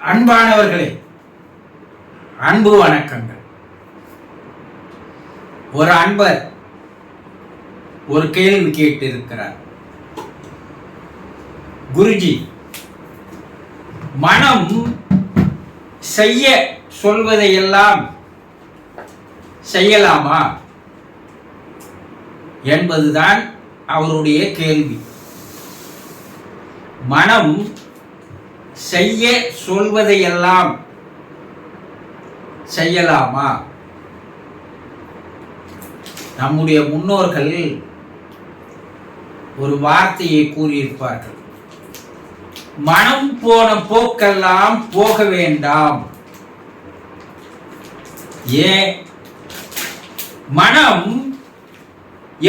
அன்பானவர்களே, அன்பு வணக்கங்கள். ஒரு அன்பர் ஒரு கேள்வி கேட்டு இருக்கிறார். குருஜி, மனம் செய்ய சொல்வதையெல்லாம் செய்யலாமா என்பதுதான் அவருடைய கேள்வி. மனம் செய்ய சொல்வதையெல்லாம் செய்யலாமா? நம்முடைய முன்னோர்கள் ஒரு வார்த்தையை கூறியிருப்பார்கள், மனம் போன போக்கெல்லாம் போக வேண்டாம். ஏன்? மனம்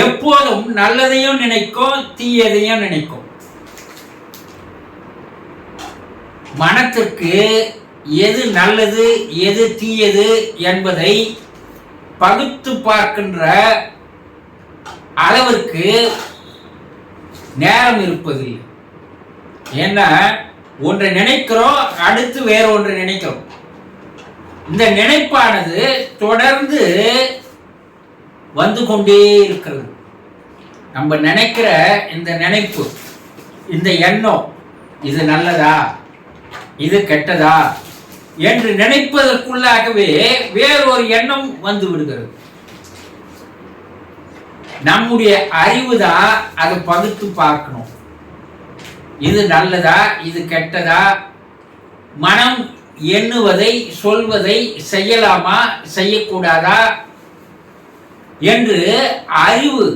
எப்போதும் நல்லதையும் நினைக்கும், தீயதையும் நினைக்கும். மனத்திற்கு எது நல்லது எது தீயது என்பதை பகுத்து பார்க்கின்ற அளவிற்கு நேரம் இருப்பதில்லை. ஏன்னா, ஒன்றை நினைக்கிறோம், அடுத்து வேற ஒன்றை நினைக்கிறோம். இந்த நினைப்பானது தொடர்ந்து வந்து கொண்டே இருக்கிறது. நம்ம நினைக்கிற இந்த நினைப்பு, இந்த எண்ணம், இது நல்லதா இது கெட்டதா என்று நினைப்பதற்குள்ளாகவே வேறொரு எண்ணம் வந்து விடுகிறது. நம்முடைய அறிவு தான் அதை பகுத்து பார்க்கணும். இது நல்லதா இது கெட்டதா, மனம் எண்ணுவதை சொல்வதை செய்யலாமா செய்யக்கூடாதா என்று அறிவு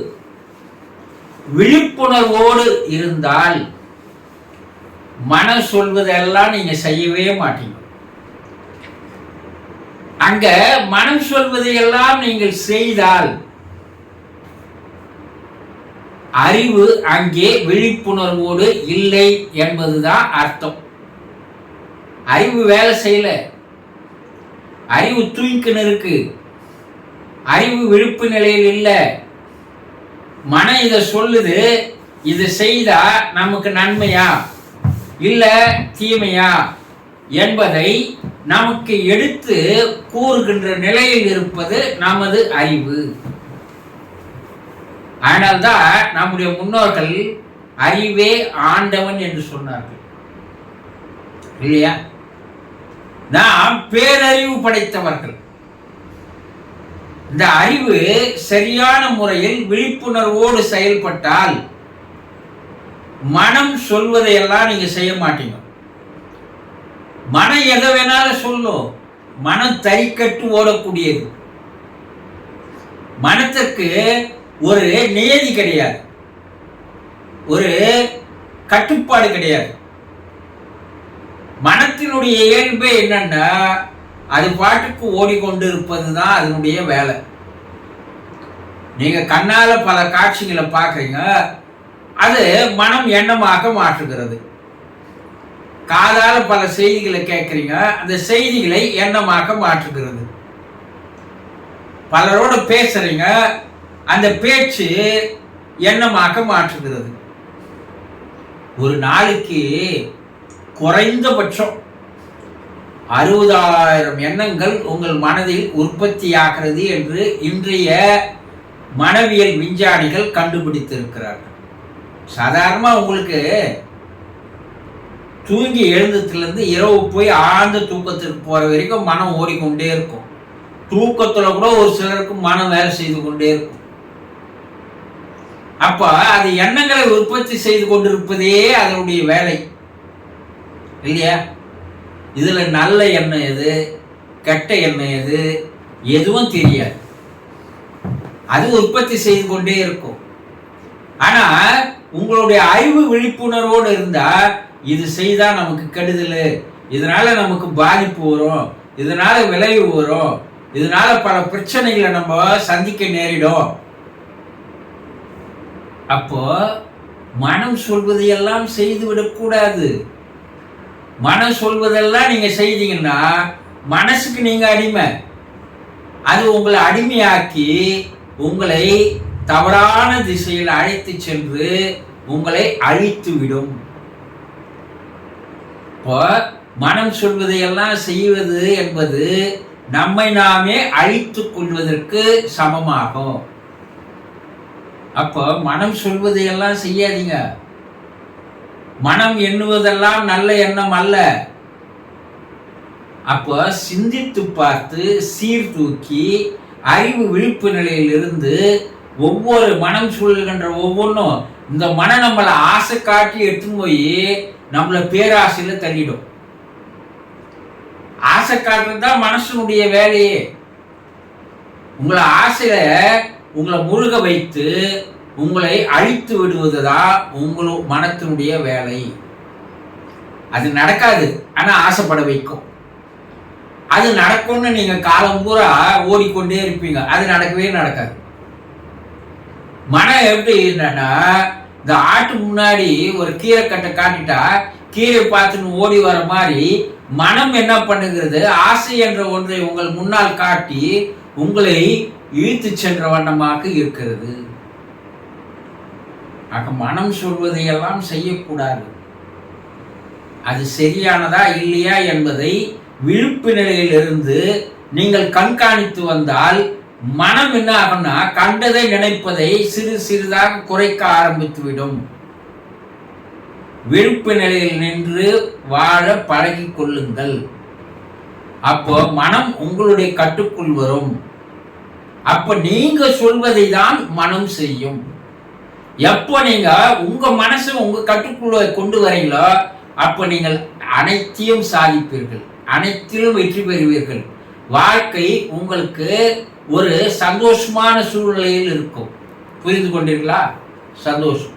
விழிப்புணர்வோடு இருந்தால் மனம் சொல்வதெல்லாம் நீங்க செய்யவே மாட்டீங்க. அங்க மனம் சொல்வதையெல்லாம் நீங்கள் செய்தால் அறிவு அங்கே விழிப்புணர்வோடு இல்லை என்பதுதான் அர்த்தம். அறிவு வேலை செய்யல, அறிவு தூங்கின்னு இருக்கு, அறிவு விழிப்பு நிலையில் இல்லை. மனம் இதை சொல்லுது, இது செய்தா நமக்கு நன்மையா இல்ல தீமையா என்பதை நமக்கு எடுத்து கூறுகின்ற நிலையில் இருப்பது நமது அறிவு. அதனால்தான் நம்முடைய முன்னோர்கள் அறிவே ஆண்டவன் என்று சொன்னார்கள், இல்லையா? நாம் பேரறிவு படைத்தவர்கள். இந்த அறிவு சரியான முறையில் விழிப்புணர்வோடு செயல்பட்டால் மனம் சொல்வதையெல்லாம் நீங்க செய்ய மாட்டீங்க. மனம் எதை வேணாலும் சொல்லும், மனம் தறிக்கட்டு ஓடக்கூடியது. மனத்திற்கு ஒரு நியதி கிடையாது, ஒரு கட்டுப்பாடு கிடையாது. மனத்தினுடைய இயல்பே என்னன்னா, அது பாட்டுக்கு ஓடிக்கொண்டு இருப்பதுதான் அதனுடைய வேலை. நீங்க கண்ணால பல காட்சிகளை பார்க்குறீங்க, அது மனம் எண்ணமாக மாற்றுகிறது. காதால பல செய்திகளை கேட்குறீங்க, அந்த செய்திகளை எண்ணமாக மாற்றுகிறது. பலரோட பேசுறீங்க, அந்த பேச்சு எண்ணமாக மாற்றுகிறது. ஒரு நாளைக்கு குறைந்தபட்சம் 60,000 எண்ணங்கள் உங்கள் மனதில் உற்பத்தியாகிறது என்று இன்றைய மனவியல் விஞ்ஞானிகள் கண்டுபிடித்திருக்கிறார்கள். சாதாரணமாக உங்களுக்கு தூங்கி எழுந்ததுலேருந்து இரவு போய் ஆழ்ந்த தூக்கத்திற்கு போகிற வரைக்கும் மனம் ஓடிக்கொண்டே இருக்கும். தூக்கத்தில் கூட ஒரு சிலருக்கு மனம் வேலை செய்து கொண்டே இருக்கும். அப்போ அது எண்ணங்களை உற்பத்தி செய்து கொண்டிருப்பதே அதனுடைய வேலை, இல்லையா? இதுல நல்ல எண்ணம் எது கெட்ட எண்ணம் எது எதுவும் தெரியாது. அது உற்பத்தி செய்து கொண்டே இருக்கும். ஆனா உங்களுடைய அறிவு விழிப்புணர்வோடு இருந்தா, இது செய்தா நமக்கு கெடுதல், இதனால நமக்கு பாதிப்பு வரும், இதனால விளைவு வரும், இதனால பல பிரச்சனைகளை நம்ம சந்திக்க நேரிடும். அப்போ மனம் சொல்வதையெல்லாம் செய்து விடக்கூடாது. மனம் சொல்வதெல்லாம் நீங்க செய்தீங்கன்னா மனசுக்கு நீங்க அடிமை. அது உங்களை அடிமையாக்கி உங்களை தவறான திசையில் அழைத்து சென்று உங்களை அழித்து விடும். இப்போ மனம் சொல்வதையெல்லாம் செய்வது என்பது நம்மை நாமே அழித்துக் கொள்வதற்கு சமமாகும். அப்போ மனம் சொல்வதையெல்லாம் செய்யாதீங்க. மனம் எண்ணுவதெல்லாம் நல்ல எண்ணம் அல்ல. அப்போ சிந்தித்து பார்த்து சீர்தூக்கி அறிவு விழிப்பு நிலையிலிருந்து ஒவ்வொரு மனம் சொல்கின்ற ஒவ்வொன்றும் இந்த மனம் நம்மளை ஆசை காட்டி எடுத்துன்னு போய் நம்மளை பேராசையில தள்ளிடும். ஆசை காட்டுறது தான் மனசனுடைய வேலையே. உங்களை ஆசையில உங்களை முழுக வைத்து உங்களை அழித்து விடுவதுதான் உங்களுடைய மனத்தினுடைய வேலை. அது நடக்காது, ஆனா ஆசைப்பட வைக்கும். அது நடக்கும்னு நீங்க காலம் பூரா ஓடிக்கொண்டே இருப்பீங்க, அது நடக்கவே நடக்காது. மனம் எப்படி என்னன்னா, இந்த ஆட்டு முன்னாடி ஒரு கீரை கட்டை காட்டிட்டா கீரை பார்த்துன்னு ஓடி வர மாதிரி மனம் என்ன பண்ணுகிறது, ஆசை என்ற ஒன்றை உங்கள் முன்னால் காட்டி உங்களை இழுத்து சென்ற வண்ணமாக இருக்கிறது. ஆக மனம் சொல்வதையெல்லாம் செய்யக்கூடாது. அது சரியானதா இல்லையா என்பதை விழிப்பு நிலையிலிருந்து நீங்கள் கண்காணித்து வந்தால் மனம் என்ன ஆகும்னா, கண்டதை நினைப்பதை சிறு சிறிதாக குறைக்க ஆரம்பித்துவிடும். விழிப்பு நிலையில் நின்று வாழ பழகி கொள்ளுங்கள். அப்போ மனம் உங்களுடைய கட்டுக்குள் வரும். அப்ப நீங்க சொல்வதை தான் மனம் செய்யும். எப்போ நீங்க உங்க மனசை உங்க கட்டுக்குள்ள கொண்டு வரீங்களோ அப்ப நீங்கள் அனைத்தையும் சாதிப்பீர்கள், அனைத்திலும் வெற்றி பெறுவீர்கள். வாழ்க்கை உங்களுக்கு ஒரு சந்தோஷமான சூழ்நிலையில் இருக்கும். புரிந்து கொண்டீர்களா? சந்தோஷம்.